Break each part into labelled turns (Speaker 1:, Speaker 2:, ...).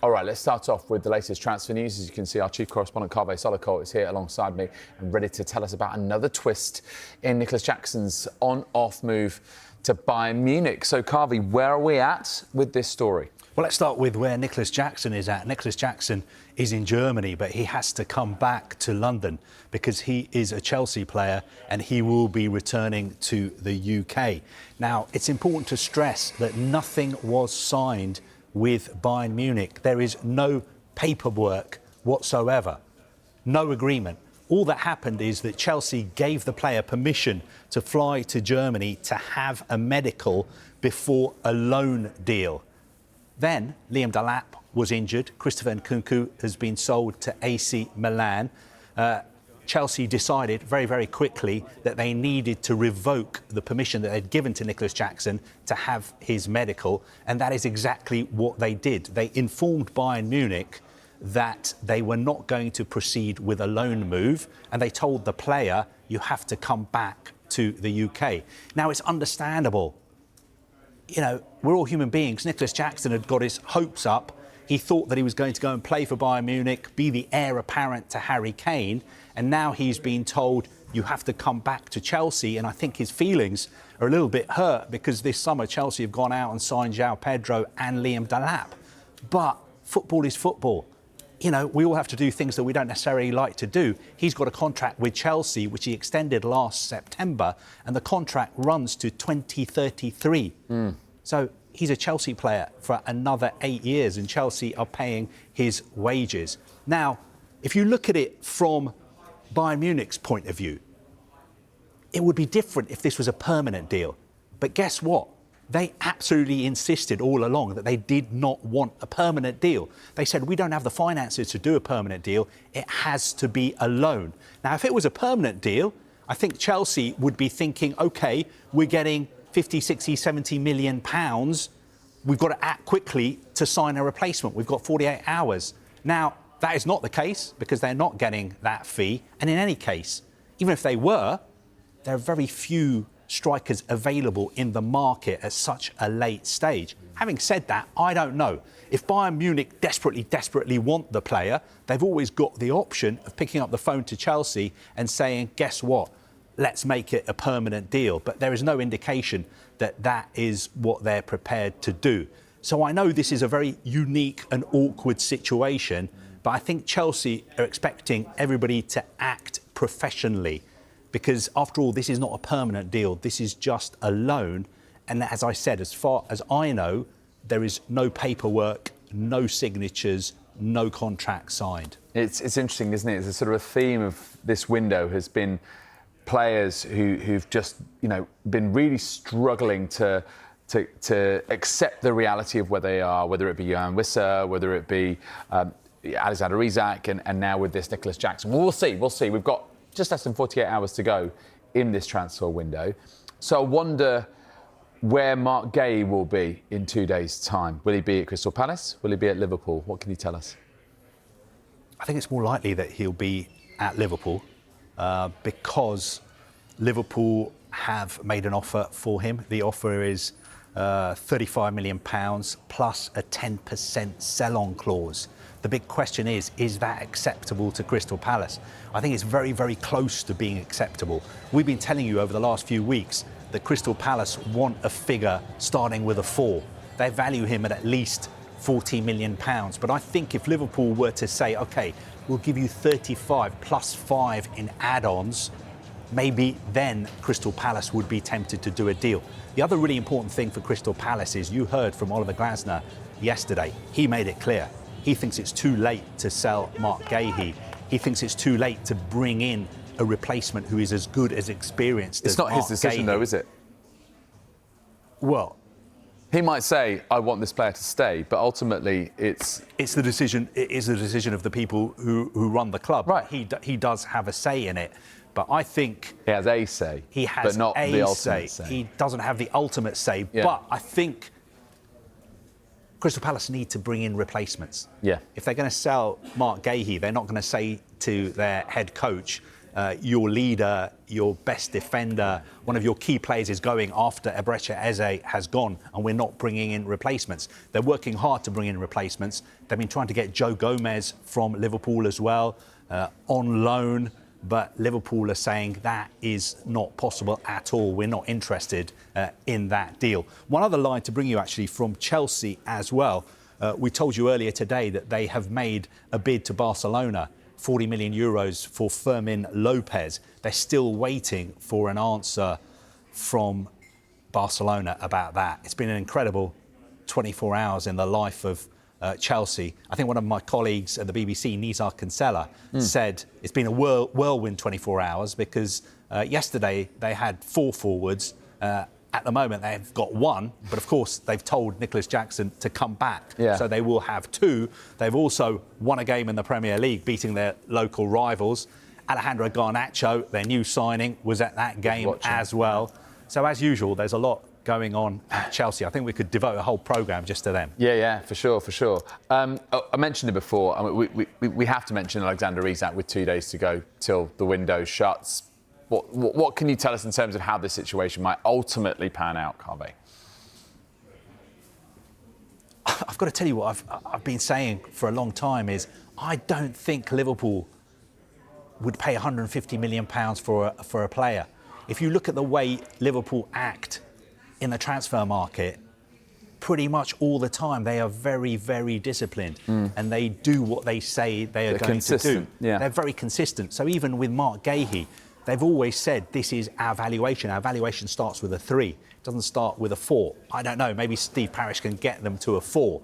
Speaker 1: All right, let's start off with the latest transfer news. As you can see, our chief correspondent, Kaveh Solhekol, is here alongside me and ready to tell us about another twist in Nicholas Jackson's on-off move to Bayern Munich. So, Kaveh, where are we at with this story?
Speaker 2: Well, let's start with where Nicholas Jackson is at. Nicholas Jackson is in Germany, but he has to come back to London because he is a Chelsea player and he will be returning to the UK. Now, it's important to stress that nothing was signed with Bayern Munich. There is no paperwork whatsoever, no agreement. All that happened is that Chelsea gave the player permission to fly to Germany to have a medical before a loan deal. Then Liam Delap was injured. Christopher Nkunku has been sold to AC Milan. Chelsea decided very, very quickly that they needed to revoke the permission that they'd given to Nicholas Jackson to have his medical, and that is exactly what they did. They informed Bayern Munich that they were not going to proceed with a loan move, and they told the player, you have to come back to the UK. Now, it's understandable. You know, we're all human beings. Nicholas Jackson had got his hopes up. He thought that he was going to go and play for Bayern Munich, be the heir apparent to Harry Kane, and now he's been told you have to come back to Chelsea. And I think his feelings are a little bit hurt because this summer Chelsea have gone out and signed João Pedro and Liam Delap. But football is football. You know, we all have to do things that we don't necessarily like to do. He's got a contract with Chelsea, which he extended last September, and the contract runs to 2033. So he's a Chelsea player for another 8 years, and Chelsea are paying his wages. Now, if you look at it from Bayern Munich's point of view, it would be different if this was a permanent deal. But guess what? They absolutely insisted all along that they did not want a permanent deal. They said, we don't have the finances to do a permanent deal. It has to be a loan. Now, if it was a permanent deal, I think Chelsea would be thinking, OK, we're getting 50, 60, 70 million pounds. We've got to act quickly to sign a replacement. We've got 48 hours. Now, that is not the case because they're not getting that fee. And in any case, even if they were, there are very few strikers available in the market at such a late stage. Having said that, I don't know. If Bayern Munich desperately want the player, they've always got the option of picking up the phone to Chelsea and saying, guess what? Let's make it a permanent deal. But there is no indication that that is what they're prepared to do. So I know this is a very unique and awkward situation, but I think Chelsea are expecting everybody to act professionally. Because, after all, this is not a permanent deal. This is just a loan. And as I said, as far as I know, there is no paperwork, no signatures, no contract signed. It's
Speaker 1: interesting, isn't it? It's a sort of a theme of this window has been players who've just, you know, been really struggling to accept the reality of where they are, whether it be Johan Wissa, whether it be Alexander Isak, and now with this Nicholas Jackson. Well, we'll see. We've got just less than 48 hours to go in this transfer window. So I wonder where Marc Guehi will be in 2 days' time. Will he be at Crystal Palace? Will he be at Liverpool? What can you tell us?
Speaker 2: I think it's more likely that he'll be at Liverpool because Liverpool have made an offer for him. The offer is £35 million plus a 10% sell-on clause. The big question is that acceptable to Crystal Palace? I think it's very, very close to being acceptable. We've been telling you over the last few weeks that Crystal Palace want a figure starting with a 4. They value him at least £40 million. But I think if Liverpool were to say, OK, we'll give you 35 plus 5 in add-ons, maybe then Crystal Palace would be tempted to do a deal. The other really important thing for Crystal Palace is you heard from Oliver Glasner yesterday. He made it clear. He thinks it's too late to sell Marc Guehi. He thinks it's too late to bring in a replacement who is as good as experienced as Marc Guehi.
Speaker 1: It's not his decision, though, is it?
Speaker 2: Well,
Speaker 1: he might say, I want this player to stay, but ultimately it's
Speaker 2: the decision. It is the decision of the people who run the club.
Speaker 1: Right.
Speaker 2: He does have a say in it. But I think
Speaker 1: he has a say.
Speaker 2: He has
Speaker 1: but not the ultimate say.
Speaker 2: He doesn't have the ultimate say.
Speaker 1: Yeah.
Speaker 2: But I think Crystal Palace need to bring in replacements.
Speaker 1: Yeah.
Speaker 2: If they're going to sell Marc Guehi, they're not going to say to their head coach, your leader, your best defender, one of your key players is going after Eberechi Eze has gone, and we're not bringing in replacements. They're working hard to bring in replacements. They've been trying to get Joe Gomez from Liverpool as well, on loan, but Liverpool are saying that is not possible at all. We're not interested in that deal. One other line to bring you actually from Chelsea as well. We told you earlier today that they have made a bid to Barcelona, 40 million euros for Fermin Lopez. They're still waiting for an answer from Barcelona about that. It's been an incredible 24 hours in the life of Chelsea. I think one of my colleagues at the BBC, Nizar Kinsella, said it's been a whirlwind 24 hours because yesterday they had 4 forwards. At the moment, they've got 1, but of course, they've told Nicholas Jackson to come back.
Speaker 1: Yeah.
Speaker 2: So they will have 2. They've also won a game in the Premier League, beating their local rivals. Alejandro Garnacho, their new signing, was at that game as well. So as usual, there's a lot going on at Chelsea. I think we could devote a whole programme just to them.
Speaker 1: Yeah, for sure. I mentioned it before. I mean, we have to mention Alexander Isak with 2 days to go till the window shuts. What can you tell us in terms of how this situation might ultimately pan out, Kaveh?
Speaker 2: I've got to tell you what I've been saying for a long time is I don't think Liverpool would pay £150 million for a player. If you look at the way Liverpool act in the transfer market, pretty much all the time they are very, very disciplined and they do what they say they are going to do.
Speaker 1: Yeah.
Speaker 2: They're very consistent. So even with Marc Guehi, they've always said this is our valuation. Our valuation starts with a 3. It doesn't start with a 4. I don't know. Maybe Steve Parish can get them to a 4.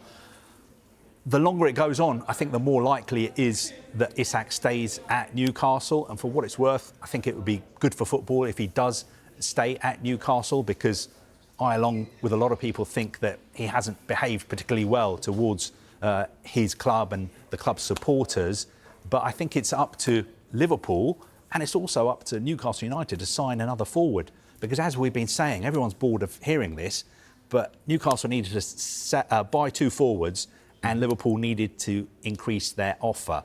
Speaker 2: The longer it goes on, I think the more likely it is that Isak stays at Newcastle. And for what it's worth, I think it would be good for football if he does stay at Newcastle because I, along with a lot of people, think that he hasn't behaved particularly well towards his club and the club's supporters. But I think it's up to Liverpool and it's also up to Newcastle United to sign another forward. Because as we've been saying, everyone's bored of hearing this, but Newcastle needed to buy 2 forwards and Liverpool needed to increase their offer.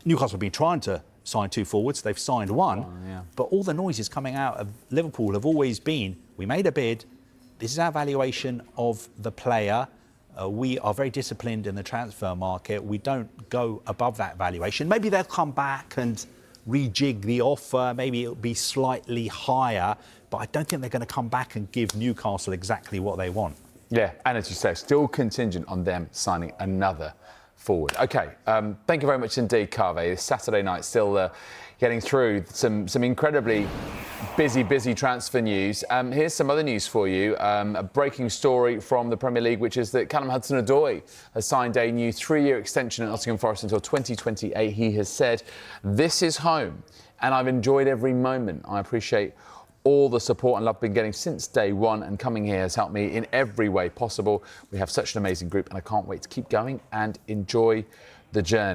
Speaker 2: Newcastle have been trying to sign 2 forwards. They've signed 1. But all the noises coming out of Liverpool have always been, we made a bid, this is our valuation of the player. We are very disciplined in the transfer market. We don't go above that valuation. Maybe they'll come back and rejig the offer. Maybe it'll be slightly higher. But I don't think they're going to come back and give Newcastle exactly what they want. Yeah,
Speaker 1: and as you say, still contingent on them signing another forward. OK, thank you very much indeed, Kaveh. Saturday night still getting through some incredibly busy transfer news. Here's some other news for you. A breaking story from the Premier League, which is that Callum Hudson-Odoi has signed a new 3-year extension at Nottingham Forest until 2028. He has said, "This is home, and I've enjoyed every moment. I appreciate all the support and love I've been getting since day one, and coming here has helped me in every way possible. We have such an amazing group, and I can't wait to keep going and enjoy the journey."